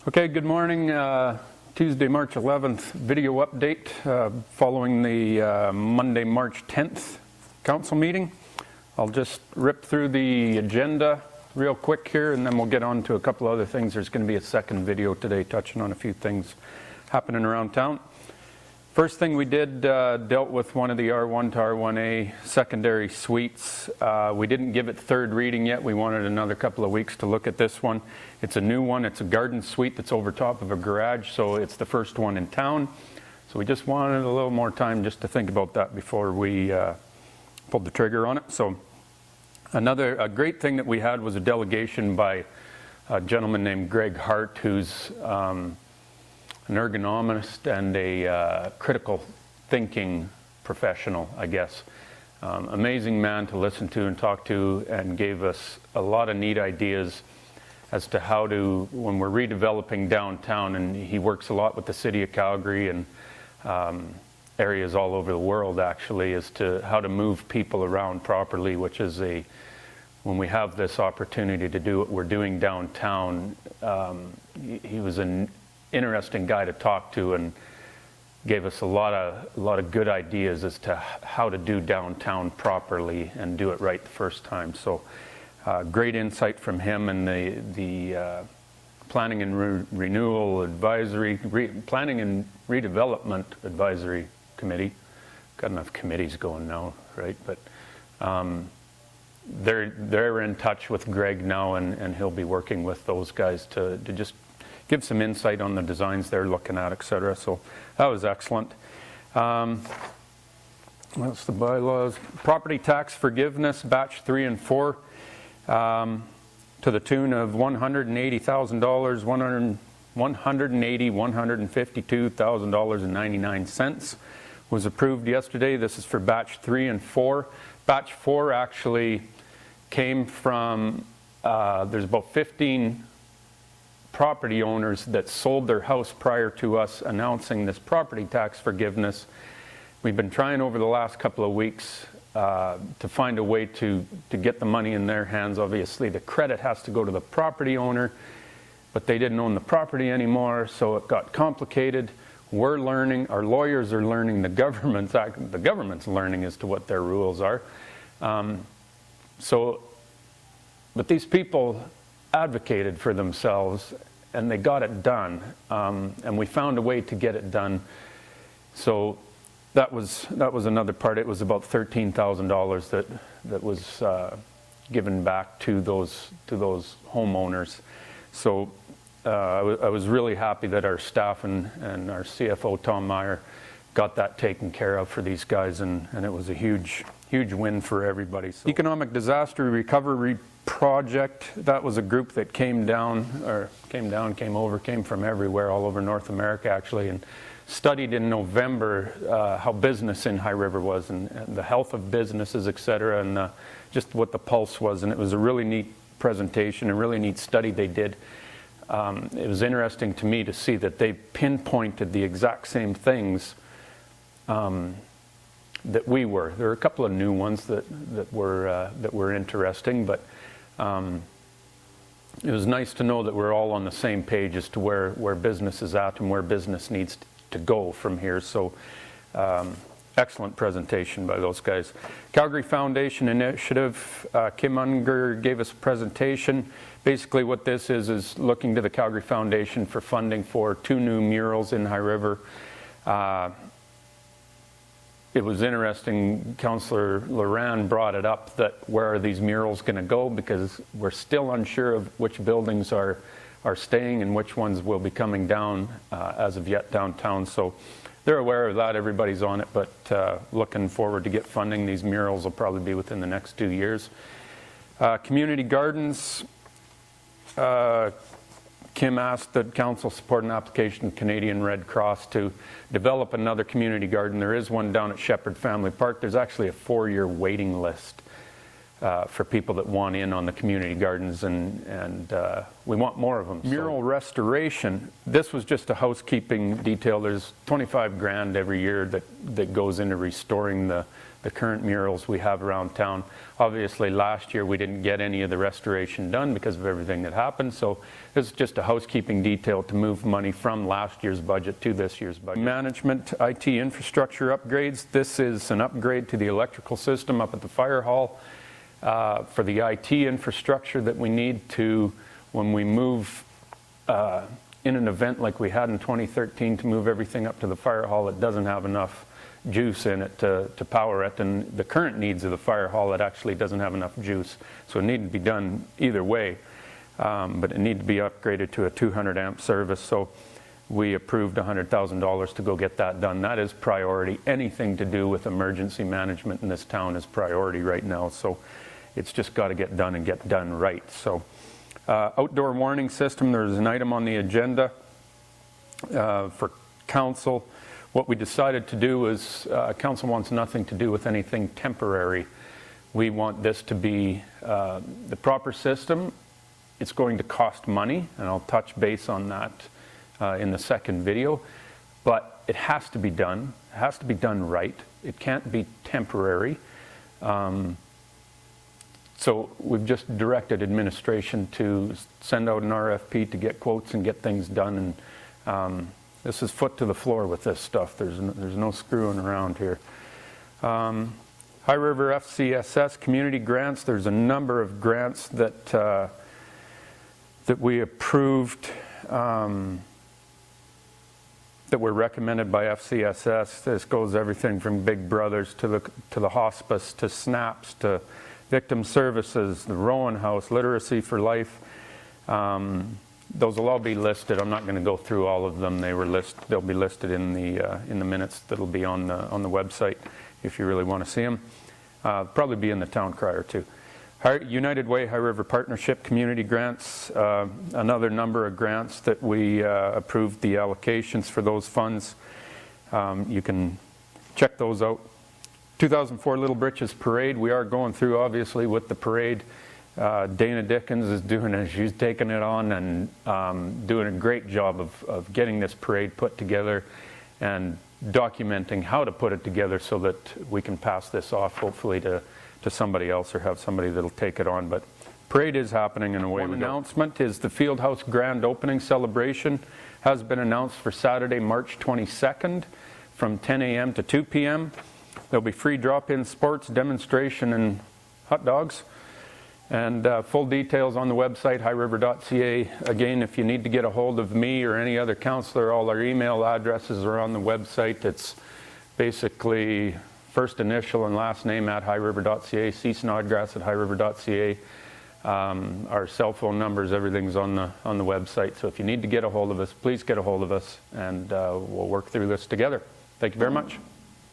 Okay, good morning. Tuesday, March 11th video update following the Monday, March 10th council meeting. I'll just rip through the agenda real quick here and then we'll get on to a couple other things. There's going to be a second video today touching on a few things happening around town. First thing we did dealt with one of the R1 to R1A secondary suites. We didn't give it third reading yet. We wanted another couple of weeks to look at this one. It's a new one. It's a garden suite that's over top of a garage, so it's the first one in town. So we just wanted a little more time just to think about that before we pulled the trigger on it. So a great thing that we had was a delegation by a gentleman named Greg Hart, who's an ergonomist and a critical thinking professional, I guess. Amazing man to listen to and talk to, and gave us a lot of neat ideas as to how to, when we're redeveloping downtown, and he works a lot with the city of Calgary and areas all over the world actually, as to how to move people around properly, which is when we have this opportunity to do what we're doing downtown. He was an interesting guy to talk to and gave us a lot of good ideas as to how to do downtown properly and do it right the first time. So great insight from him, and the planning and renewal advisory, planning and redevelopment advisory committee. Got enough committees going now, right? But they're in touch with Greg now, and he'll be working with those guys to just give some insight on the designs they're looking at, etc. So that was excellent. What's the bylaws? Property tax forgiveness, batch 3 and 4, to the tune of $180,000, $152,000.99 was approved yesterday. This is for batch 3 and 4. Batch 4 actually came from, there's about 15 property owners that sold their house prior to us announcing this property tax forgiveness. We've been trying over the last couple of weeks to find a way to get the money in their hands. Obviously, the credit has to go to the property owner, but they didn't own the property anymore, so it got complicated. We're learning, our lawyers are learning, the government's learning as to what their rules are. But these people advocated for themselves and they got it done, and we found a way to get it done. So that was another part. It was about $13,000 that was given back to those homeowners. So I was really happy that our staff and our CFO Tom Meyer got that taken care of for these guys, and it was a huge win for everybody. So, Economic Disaster Recovery Project, that was a group that came from everywhere, all over North America actually, and studied in November how business in High River was, and the health of businesses, etc., and just what the pulse was. And it was a really neat presentation, a really neat study they did. It was interesting to me to see that they pinpointed the exact same things that we were. There are a couple of new ones that were interesting, but it was nice to know that we're all on the same page as to where business is at and where business needs to go from here. So excellent presentation by those guys. Calgary Foundation Initiative, Kim Unger gave us a presentation. Basically what this is looking to the Calgary Foundation for funding for 2 new murals in High River. It was interesting, Councillor Loran brought it up, that where are these murals going to go, because we're still unsure of which buildings are staying and which ones will be coming down as of yet downtown. So they're aware of that, everybody's on it, but looking forward to get funding. These murals will probably be within the next 2 years. Community gardens, Kim asked that Council support an application to Canadian Red Cross to develop another community garden. There is one down at Shepherd Family Park. There's actually a 4-year waiting list for people that want in on the community gardens, and we want more of them. Mural restoration, this was just a housekeeping detail. There's 25 grand every year that goes into restoring the the current murals we have around town. Obviously last year we didn't get any of the restoration done because of everything that happened, so this is just a housekeeping detail to move money from last year's budget to this year's budget. Management IT infrastructure upgrades. This is an upgrade to the electrical system up at the fire hall for the IT infrastructure that we need to, when we move in an event like we had in 2013 to move everything up to the fire hall, it doesn't have enough juice in it to power it, and the current needs of the fire hall, it actually doesn't have enough juice, so it needed to be done either way, but it needed to be upgraded to a 200 amp service, so we approved $100,000 to go get that done. That is priority. Anything to do with emergency management in this town is priority right now, so it's just got to get done and get done right. So outdoor warning system, there's an item on the agenda for council. What we decided to do is, council wants nothing to do with anything temporary. We want this to be the proper system. It's going to cost money, and I'll touch base on that in the second video, but it has to be done. It has to be done right. It can't be temporary. So we've just directed administration to send out an RFP to get quotes and get things done, and this is foot to the floor with this stuff. There's no screwing around here. High River FCSS community grants. There's a number of grants that that we approved that were recommended by FCSS. This goes everything from Big Brothers to the hospice, to SNAPs, to victim services, the Rowan House, Literacy for Life. Those will all be listed. I'm not going to go through all of them. They'll be listed in the minutes that'll be on the website if you really want to see them. Probably be in the town crier too. United Way High River Partnership community grants, another number of grants that we approved the allocations for those funds. You can check those out. 2004 Little Britches Parade, we are going through obviously with the parade. Dana Dickens is doing it. She's taking it on and doing a great job of getting this parade put together and documenting how to put it together so that we can pass this off hopefully to somebody else or have somebody that'll take it on. But parade is happening in a way. One announcement is the Fieldhouse grand opening celebration has been announced for Saturday, March 22nd from 10 a.m. to 2 p.m. There'll be free drop-in sports, demonstration, and hot dogs. And full details on the website, highriver.ca. Again, if you need to get a hold of me or any other councillor, all our email addresses are on the website. It's basically first initial and last name at highriver.ca, Snodgrass at highriver.ca. Our cell phone numbers, everything's on the website. So if you need to get a hold of us, please get a hold of us, and we'll work through this together. Thank you very much.